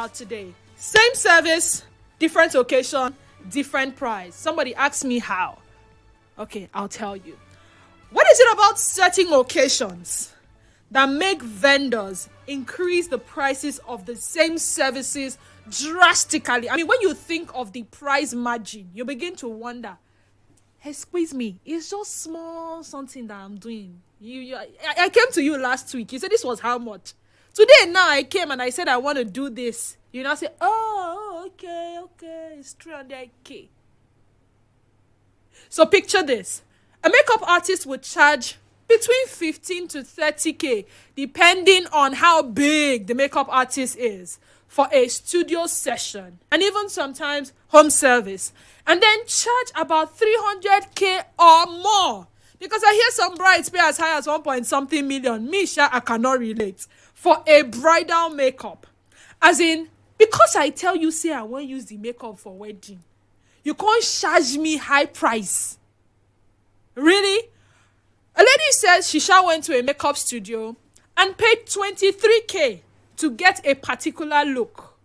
out today. Same service, different occasion, different price. Somebody asked me how. Okay, I'll tell you. What is it about certain occasions that make vendors increase the prices of the same services drastically? I mean, when you think of the price margin, you begin to wonder, hey, squeeze me, it's just small something that I'm doing. I came to you last week. You said this was how much? Today now I came and I said I want to do this. You now say, okay, it's 300K. So picture this. A makeup artist would charge between 15 to 30K, depending on how big the makeup artist is, for a studio session, and even sometimes home service, and then charge about 300K or more. Because I hear some brides pay as high as 1 point something million. Me, sure, I cannot relate. For a bridal makeup. As in, because I tell you, say I won't use the makeup for wedding, you can't charge me high price. Really? A lady says she shall went to a makeup studio and paid 23K to get a particular look.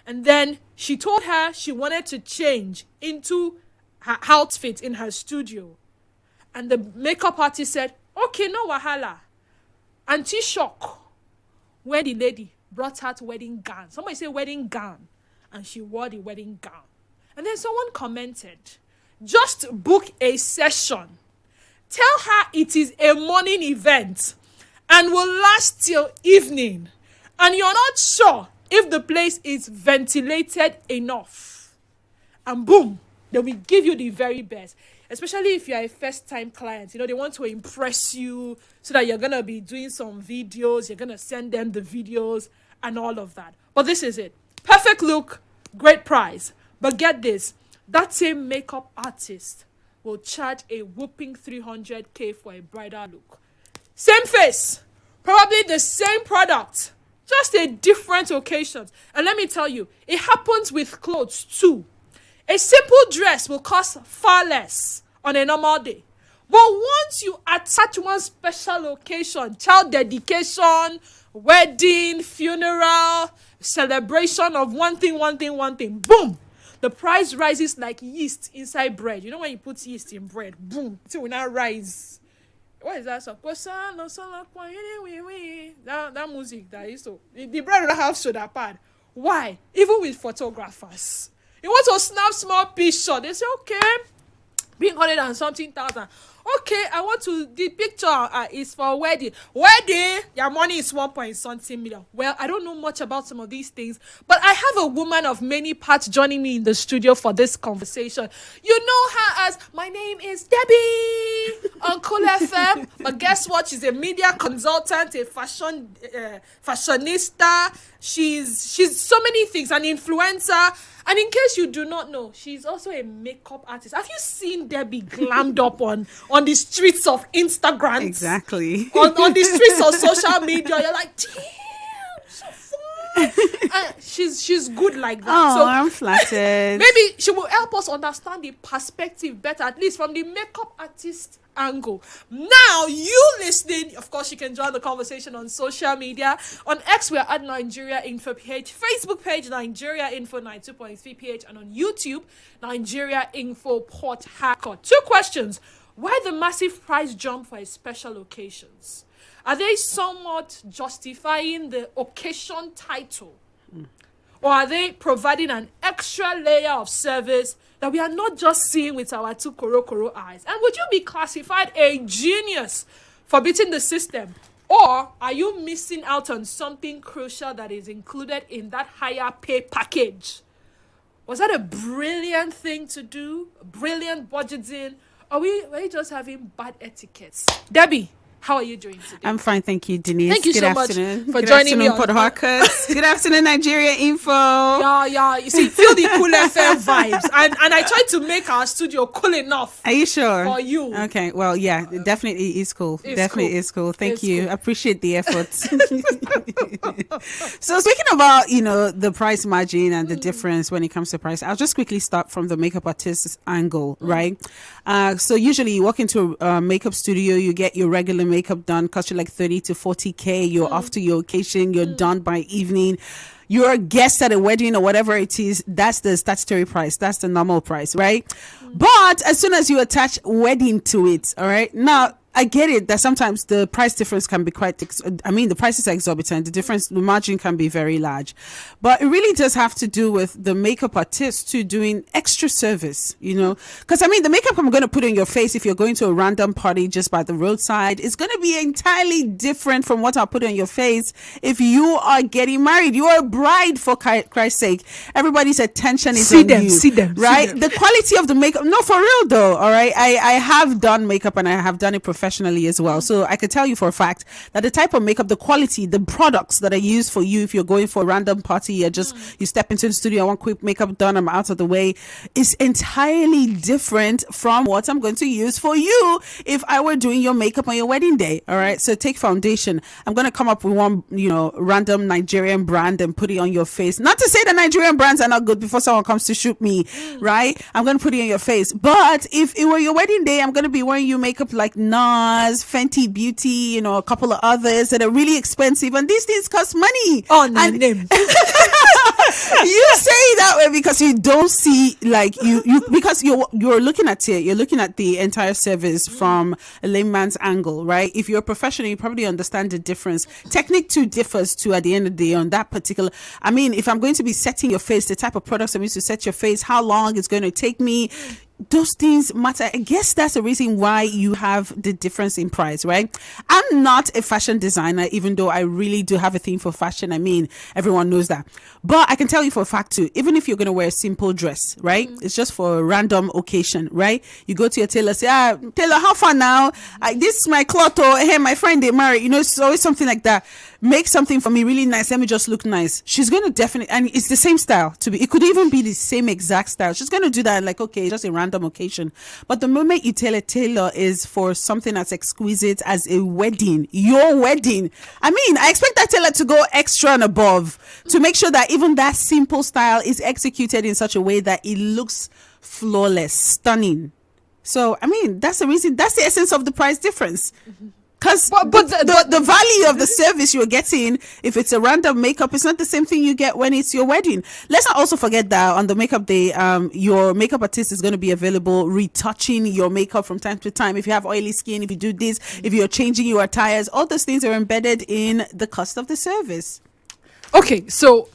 And then she told her she wanted to change into her outfit in her studio. And the makeup artist said, okay, no wahala. Auntie shock. Where the lady brought out wedding gown. Somebody say wedding gown. And she wore the wedding gown. And then someone commented, just book a session. Tell her it is a morning event and will last till evening. And you're not sure if the place is ventilated enough. And boom, they will give you the very best. Especially if you're a first-time client. You know, they want to impress you so that you're going to be doing some videos. You're going to send them the videos and all of that. But this is it. Perfect look, great price. But get this. That same makeup artist will charge a whooping 300K for a bridal look. Same face. Probably the same product. Just a different occasion. And let me tell you, it happens with clothes too. A simple dress will cost far less on a normal day. But once you attach one special occasion, child dedication, wedding, funeral, celebration of one thing, boom, the price rises like yeast inside bread. You know when you put yeast in bread, boom, it will now rise. What is that song? That music that used to, the bread will have soda pad. Why? Even with photographers. You want to snap small picture. They say, okay, bring 100 and something thousand. Okay, I want to, the picture is for wedding. Wedding, your money is 1 point something million. Well, I don't know much about some of these things, but I have a woman of many parts joining me in the studio for this conversation. You know her as, my name is Debbie on Cool FM. But guess what? She's a media consultant, a fashionista. She's so many things, an influencer. And in case you do not know, she's also a makeup artist. Have you seen Debbie glammed up on the streets of Instagram? Exactly. On the streets of social media. You're like, damn, so fun. She's good like that. Oh, so I'm flattered. Maybe she will help us understand the perspective better, at least from the makeup artist angle. Now, you listening, of course, you can join the conversation on social media. On X, we are at Nigeria Info page, Facebook page, Nigeria Info 92.3 PH, and on YouTube, Nigeria Info Port Harcourt. 2 questions. Why the massive price jump for special occasions? Are they somewhat justifying the occasion title? Or are they providing an extra layer of service that we are not just seeing with our 2 koro eyes? And would you be classified a genius for beating the system? Or are you missing out on something crucial that is included in that higher pay package? Was that a brilliant thing to do? Brilliant budgeting? Or were you just having bad etiquettes? Debbie, how are you doing today? I'm fine, thank you, Denise. Thank you Good so afternoon. much for Good joining me. Port Harcourt. Good afternoon, Nigeria Info. Yeah. You see, feel the Cool FM vibes. And I tried to make our studio cool enough. Are you sure? For you. Okay, well, yeah, it definitely is cool. Is cool. Thank you. Cool. Appreciate the effort. So speaking about, the price margin and the difference when it comes to price, I'll just quickly start from the makeup artist's angle, right? So usually you walk into a makeup studio, you get your regular makeup done, cost you like 30 to 40K. You're off to your occasion. You're done by evening. your guest at a wedding or whatever it is, that's the statutory price. That's the normal price, right? But as soon as you attach wedding to it, all right, now I get it that sometimes the price difference can be the prices are exorbitant. The margin can be very large. But it really does have to do with the makeup artist too doing extra service, Because the makeup I'm going to put on your face if you're going to a random party just by the roadside is going to be entirely different from what I'll put on your face if you are getting married. You are a bride, for Christ's sake. Everybody's attention is on you. See them. The quality of the makeup. No, for real though, all right? I have done makeup and I have done it professionally as well. So I can tell you for a fact that the type of makeup, the quality, the products that are used for you if you're going for a random party, you step into the studio, I want quick makeup done, I'm out of the way, is entirely different from what I'm going to use for you if I were doing your makeup on your wedding day. All right. So take foundation. I'm going to come up with one, random Nigerian brand and put it on your face. Not to say that Nigerian brands are not good before someone comes to shoot me, right? I'm going to put it on your face. But if it were your wedding day, I'm going to be wearing you makeup like NARS, Fenty Beauty, a couple of others that are really expensive, and these things cost money. Oh, no, name. You say that way because you don't see because you're looking at it. You're looking at the entire service from a layman's angle, right? If you're a professional, you probably understand the difference. Technique too differs too at the end of the day on that particular. If I'm going to be setting your face, the type of products I'm used to set your face, how long it's going to take me. Those things matter. I guess that's the reason why you have the difference in price, right? I'm not a fashion designer, even though I really do have a thing for fashion. Everyone knows that. But I can tell you for a fact too, even if you're going to wear a simple dress, right? It's just for a random occasion, right? You go to your tailor, say, tailor, how far now? This is my cloth, or hey, my friend, they married. It's always something like that. Make something for me really nice. Let me just look nice. She's going to definitely, and it's the same style it could even be the same exact style. She's going to do that okay, just a random occasion. But the moment you tell a tailor is for something as exquisite as a wedding, your wedding. I expect that tailor to go extra and above to make sure that even that simple style is executed in such a way that it looks flawless, stunning. So, that's the reason, that's the essence of the price difference. Because the value of the service you're getting, if it's a random makeup, it's not the same thing you get when it's your wedding. Let's not also forget that on the makeup day, your makeup artist is going to be available retouching your makeup from time to time. If you have oily skin, if you do this, if you're changing your attires, all those things are embedded in the cost of the service. Okay, so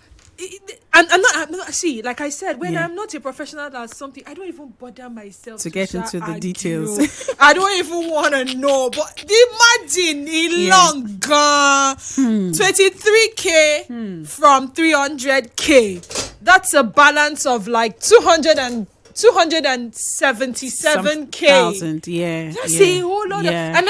I'm not. See, like I said, when I'm not a professional at something, I don't even bother myself to get into the details. I don't even want to know. But imagine long gone 23K from 300K. That's a balance of like 277K. That's a whole lot of. And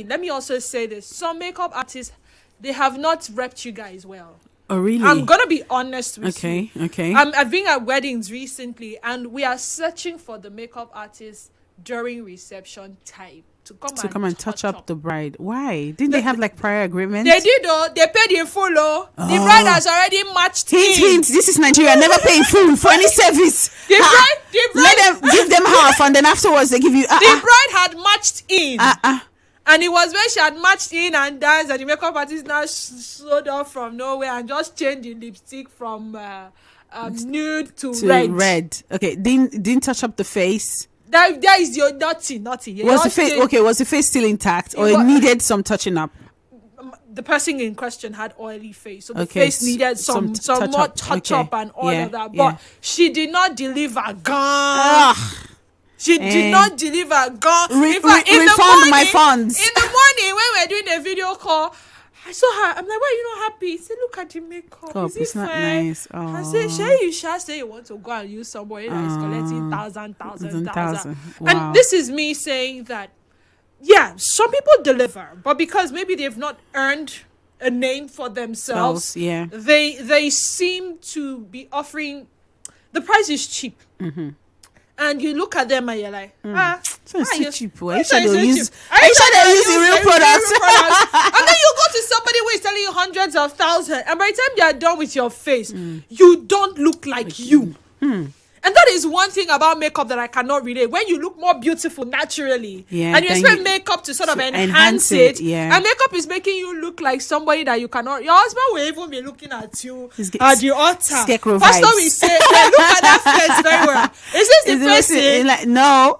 let me also say this: some makeup artists, they have not repped you guys well. Oh, really? I'm going to be honest with you. Okay. I've been at weddings recently, and we are searching for the makeup artist during reception time to come and touch up the bride. Why? Didn't they have prior agreement? They did, though. They paid in full, though. The bride has already matched in. This is Nigeria. Never pay in full for any service. The bride. Let them give them half, and then afterwards they give you. The bride had matched in. And it was when she had matched in and danced, and the makeup artist now showed up from nowhere and just changed the lipstick from nude to red. Okay, didn't touch up the face. That is your naughty. Was the face still intact, or it needed some touching up? The person in question had oily face, so the face needed some more touch up and all of that. But she did not deliver. She did not deliver. Refund my funds. In the morning when we were doing the video call, I saw her. I'm like, why are you not happy? He said, look at the makeup. It's not nice. I said, you say you want to go and use somebody that is collecting thousand. Wow. And this is me saying that, some people deliver, but because maybe they've not earned a name for themselves, they seem to be offering. The price is cheap. Mm-hmm. And you look at them and you're like, so cheap. Are you sure they'll use the real products? And then you go to somebody who is selling you hundreds of thousands, and by the time they are done with your face, you don't look like you. And And that is one thing about makeup that I cannot relate. When you look more beautiful naturally, and you expect makeup to sort of enhance it, and makeup is making you look like somebody that you cannot. Your husband will even be looking at you at the altar. Pastor will say, look at that face very well. Is this the person? Like, no.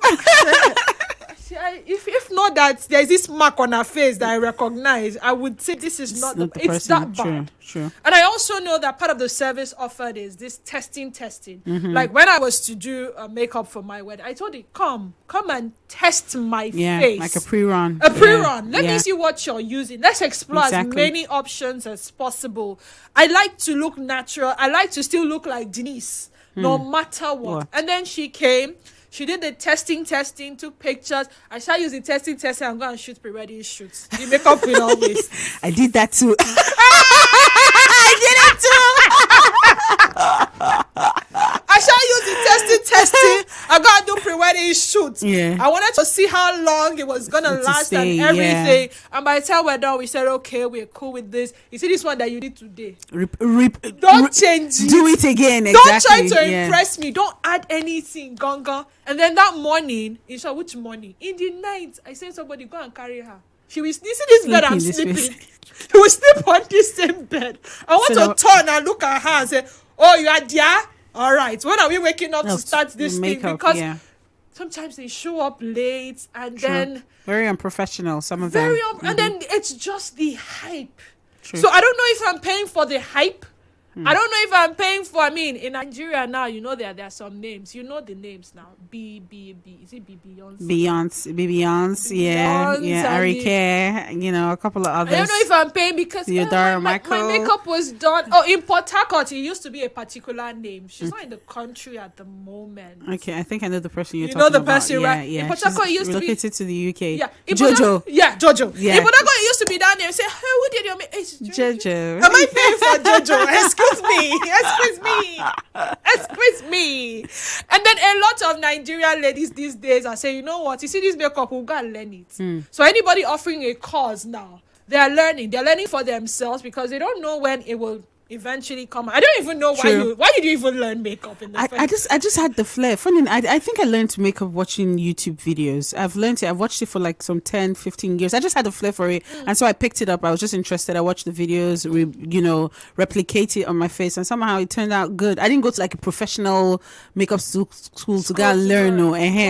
If not that there's this mark on her face that I recognize, I would say this is not the person. It's that bad. True. And I also know that part of the service offered is this testing. Like when I was to do makeup for my wedding, I told it, come and test my face. Like a pre-run. Let me see what you're using. Let's explore as many options as possible. I like to look natural. I like to still look like Denise, no matter what. And then she came. She did the testing, took pictures. I started using testing. I'm going to shoot pre-wedding shoots. The makeup will always. I did that too. I did it too. I started using testing. I'm going to do pre-wedding shoots. Yeah. I wanted to see how long it was going to last and everything. Yeah. And by the time we're done, we said, okay, we're cool with this. You see this one that you did today? Don't change it. Do it again. Don't try to impress me. Don't add anything, Gonga. And then that morning, which morning? In the night, I sent somebody, go and carry her. She was, you see this bed I'm sleeping? She will sleep on this same bed. I want to turn and look at her and say, oh, you are there? All right. When are we waking up to start this thing? Because sometimes they show up late and then... Very unprofessional, some of them. And then it's just the hype. True. So I don't know if I'm paying for the hype. I don't know if I'm paying for, in Nigeria now, you know, there are some names. You know the names now. Is it Beyonce? Yeah, Arike, you know, a couple of others. I don't know if I'm paying because my makeup was done. Oh, in Port Harcourt, it used to be a particular name. She's not in the country at the moment. Okay, I think I know the person you're talking about. You know the person, right? Yeah, in Port Harcourt, it used to be... relocated to the UK. Yeah. Jojo. Jojo. Yeah. In Port Harcourt, it used to be that name. Say, hey, who did your makeup? Jojo. Am I paying for Jojo? Excuse me. And then a lot of Nigerian ladies these days are saying, you know what, you see this makeup, we'll go and learn it. So anybody offering a course now, they're learning for themselves because they don't know when it will eventually come. I don't even know why did you even learn makeup in the first? I just had the flair. Funny, I think I learned makeup watching YouTube videos. I've watched it for like some 10, 15 years. I just had a flair for it. And so I picked it up. I was just interested. I watched the videos, replicate it on my face, and somehow it turned out good. I didn't go to like a professional makeup school to go and learn.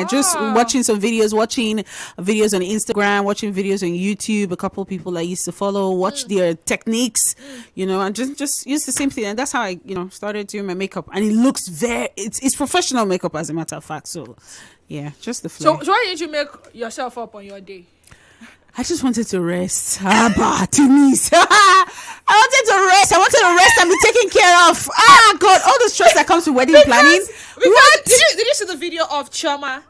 Just watching some videos, watching videos on Instagram, watching videos on YouTube, a couple of people I used to follow, watch their techniques, and just use the same thing. And that's how I started doing my makeup, and it looks it's professional makeup, as a matter of fact. So just the flair. So why didn't you make yourself up on your day? I just wanted to rest. Denise. I wanted to rest and be taken care of. God, all the stress that comes with wedding planning. What? Did you see the video of Choma?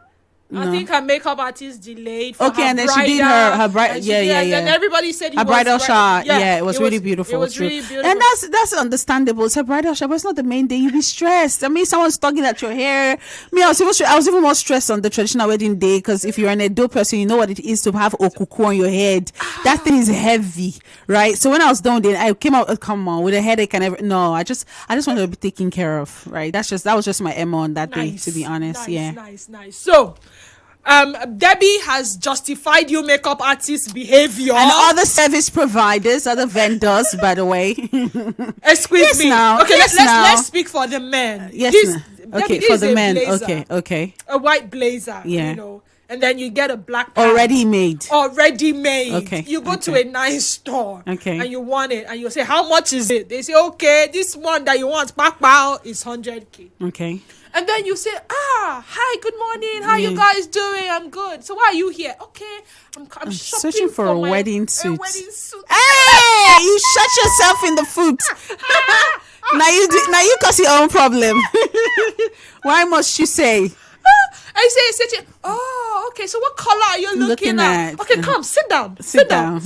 No. I think her makeup artist delayed for her and then bridal, she did her bridal. And then everybody said her bridal shower. It was really beautiful. It was really beautiful. And that's understandable. It's her bridal shower, but it's not the main day. You'll be stressed. Someone's tugging at your hair. I was even more stressed on the traditional wedding day, because if you're an Edo person, you know what it is to have okuku on your head. That thing is heavy, right? So when I was done, then I came out, come on, with a headache and everything. No, I just wanted to be taken care of, right? That was just my MO on that day, to be honest. Nice. So, Debbie has justified your makeup artist behavior and other service providers, other vendors, by the way. Excuse me. Now. Okay, let's speak for the men. Okay, for the men. Blazer, okay. A white blazer. And then you get a black pant. Already made. Okay. You go to a nice store. Okay. And you want it. And you say, how much is it? They say, okay, this one that you want, is 100K. Okay. And then you say, hi, good morning. How you guys doing? I'm good. So why are you here? Okay, I'm searching for a wedding suit. Hey, you shut yourself in the foot. now you cause your own problem. Why must you say? I say, okay. So what color are you looking at? Okay, come, sit down. Sit down.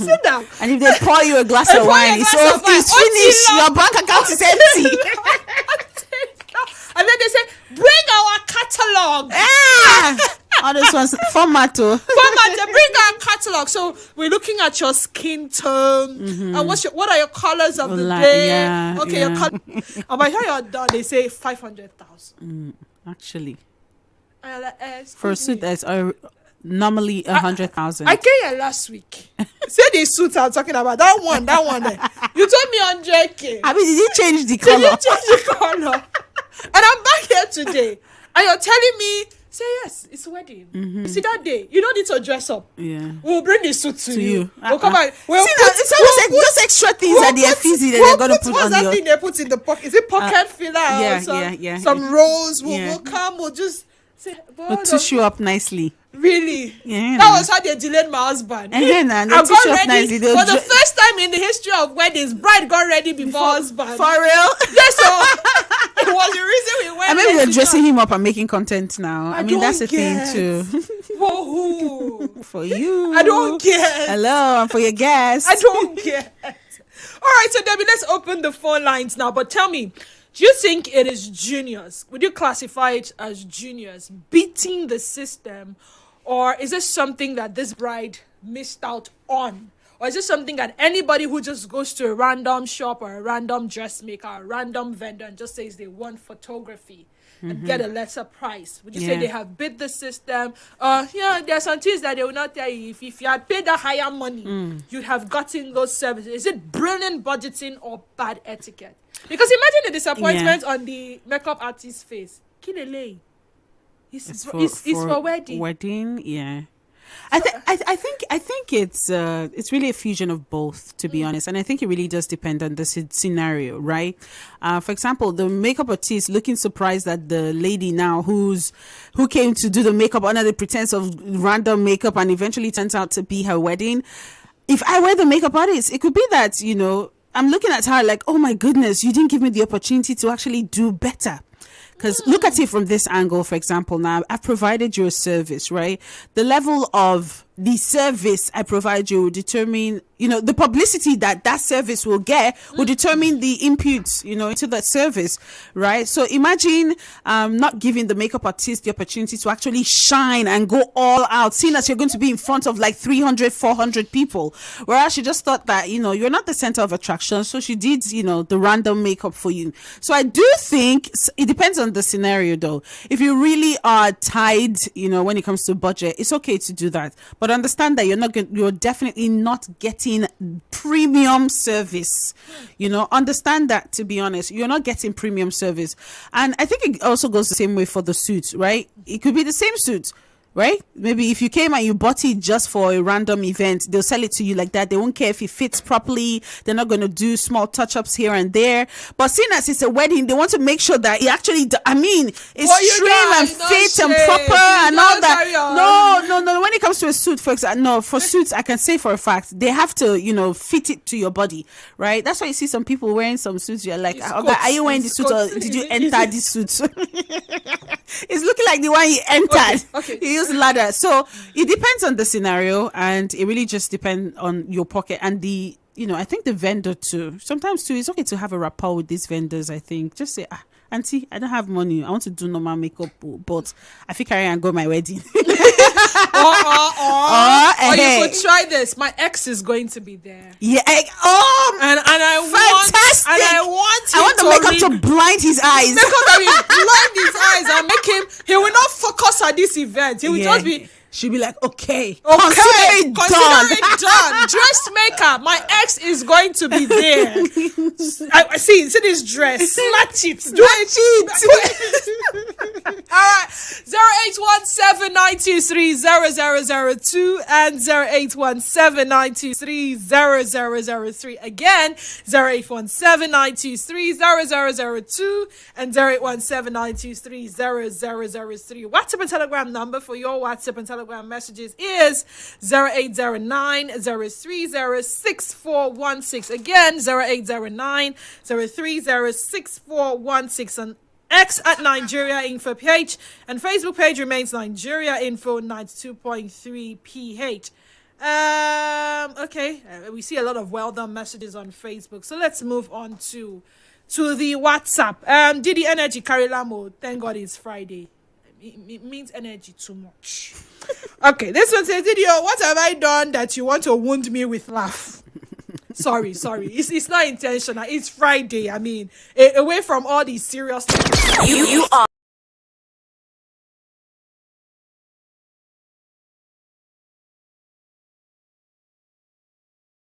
And if they pour you a glass of wine, it's finished. Your bank account is empty. And then they say, bring our catalog. All this one's format. Bring our catalog. So we're looking at your skin tone. And what are your colors of the day? Your color. And by the time you're done, they say 500,000. actually. Excuse For a suit me. that's normally 100,000. I came here last week. Say the suit I'm talking about. That one there. You told me 100K. I mean, did you change the Did color? you change the color? And I'm back here today. And you're telling me, say yes, it's wedding. You see that day, you don't need to dress up. Yeah. We'll bring the suit to you. We'll come back. We'll See, now, it's almost like those extra things that they're fizzy that they're going to put what's on that your... thing they put in the pocket? Is it pocket filler? yeah, or some, yeah. Some rolls. We'll, Yeah. we'll come. We'll just say, We'll touch you up nicely. really? Yeah. That was how they delayed my husband. Nah, they I touch got you up ready nicely. for They'll the first time in the history of weddings. Bride got ready before husband. For real? Yes, so it was the reason we went. And maybe there they're dressing him up and making content now. I mean, that's the don't get. thing too. For who? For you. I don't get. Hello, and for your guests. I don't get. All right, so Debbie, let's open the phone lines now. But tell me, do you think it is juniors? Would you classify it as juniors beating the system? Or is this something that this bride missed out on? Or is this something that anybody who just goes to a random shop or a random dressmaker or a random vendor and just says they want photography and get a lesser price? Would you say Yeah. they have beat the system? Yeah, there are some things that they will not tell you. If you had paid the higher money, you'd have gotten those services. Is it brilliant budgeting or bad etiquette? Because imagine the disappointment on the makeup artist's face. Kilele. It's for wedding. Wedding, yeah. I think it's really a fusion of both, to be honest, and I think it really does depend on the scenario, right? For example, the makeup artist looking surprised that the lady now who came to do the makeup under the pretense of random makeup and eventually turns out to be her wedding. If I were the makeup artist, it could be that, you know, I'm looking at her like, oh my goodness, you didn't give me the opportunity to actually do better. Because look at it from this angle, for example, now I've provided you a service, right? The level of the service I provide you will determine, you know, the publicity that service will get will determine the inputs, you know, into that service, right? So imagine not giving the makeup artist the opportunity to actually shine and go all out, seeing as you're going to be in front of like 300, 400 people. Whereas she just thought that, you know, you're not the center of attraction. So she did, you know, the random makeup for you. So I do think it depends on the scenario though. If you really are tied, you know, when it comes to budget, it's okay to do that. But understand that you're definitely not getting premium service. You know, understand that, to be honest, you're not getting premium service. And I think it also goes the same way for the suit, right? It could be the same suit, right? Maybe if you came and you bought it just for a random event, they'll sell it to you like that. They won't care if it fits properly. They're not going to do small touch-ups here and there. But seeing as it's a wedding, they want to make sure that it actually, it's trim and fit and proper and all that. No. When it comes to a suit, for example, no, for suits, I can say for a fact, they have to, you know, fit it to your body, right? That's why you see some people wearing some suits. You're like, are you wearing this suit or did you enter this suit? It's looking like the one you entered. Okay. You use ladder. So it depends on the scenario, and it really just depends on your pocket and the, you know, I think the vendor too. Sometimes too, it's okay to have a rapport with these vendors. I think just say, auntie, I don't have money. I want to do normal makeup, but I think I can go my wedding. Or you could try this. My ex is going to be there. Yeah. And Fantastic. I want the makeup to blind his eyes. Makeup that will blind his eyes and make him. He will not focus at this event. He will just be. She'll be like, okay, consider it done. Dressmaker, my ex is going to be there. I see this dress. Snatch it. Do it. All right. 0817-923-0002 and 0817-923-0003. Again, 0817-923-0002 and 0817-923-0003. WhatsApp and Telegram number for your WhatsApp and Telegram messages is 0809-030-6416. Again, 0809-030-6416. And X at Nigeria Info PH, and Facebook page remains Nigeria Info 92.3 PH. Okay, we see a lot of well done messages on Facebook, so let's move on to the WhatsApp. Didi Energy Karilamo, thank God it's Friday. It means energy too much. Okay, this one says, Didio, what have I done that you want to wound me with laugh? Sorry. It's not intentional. It's Friday. I mean, away from all these serious things. You are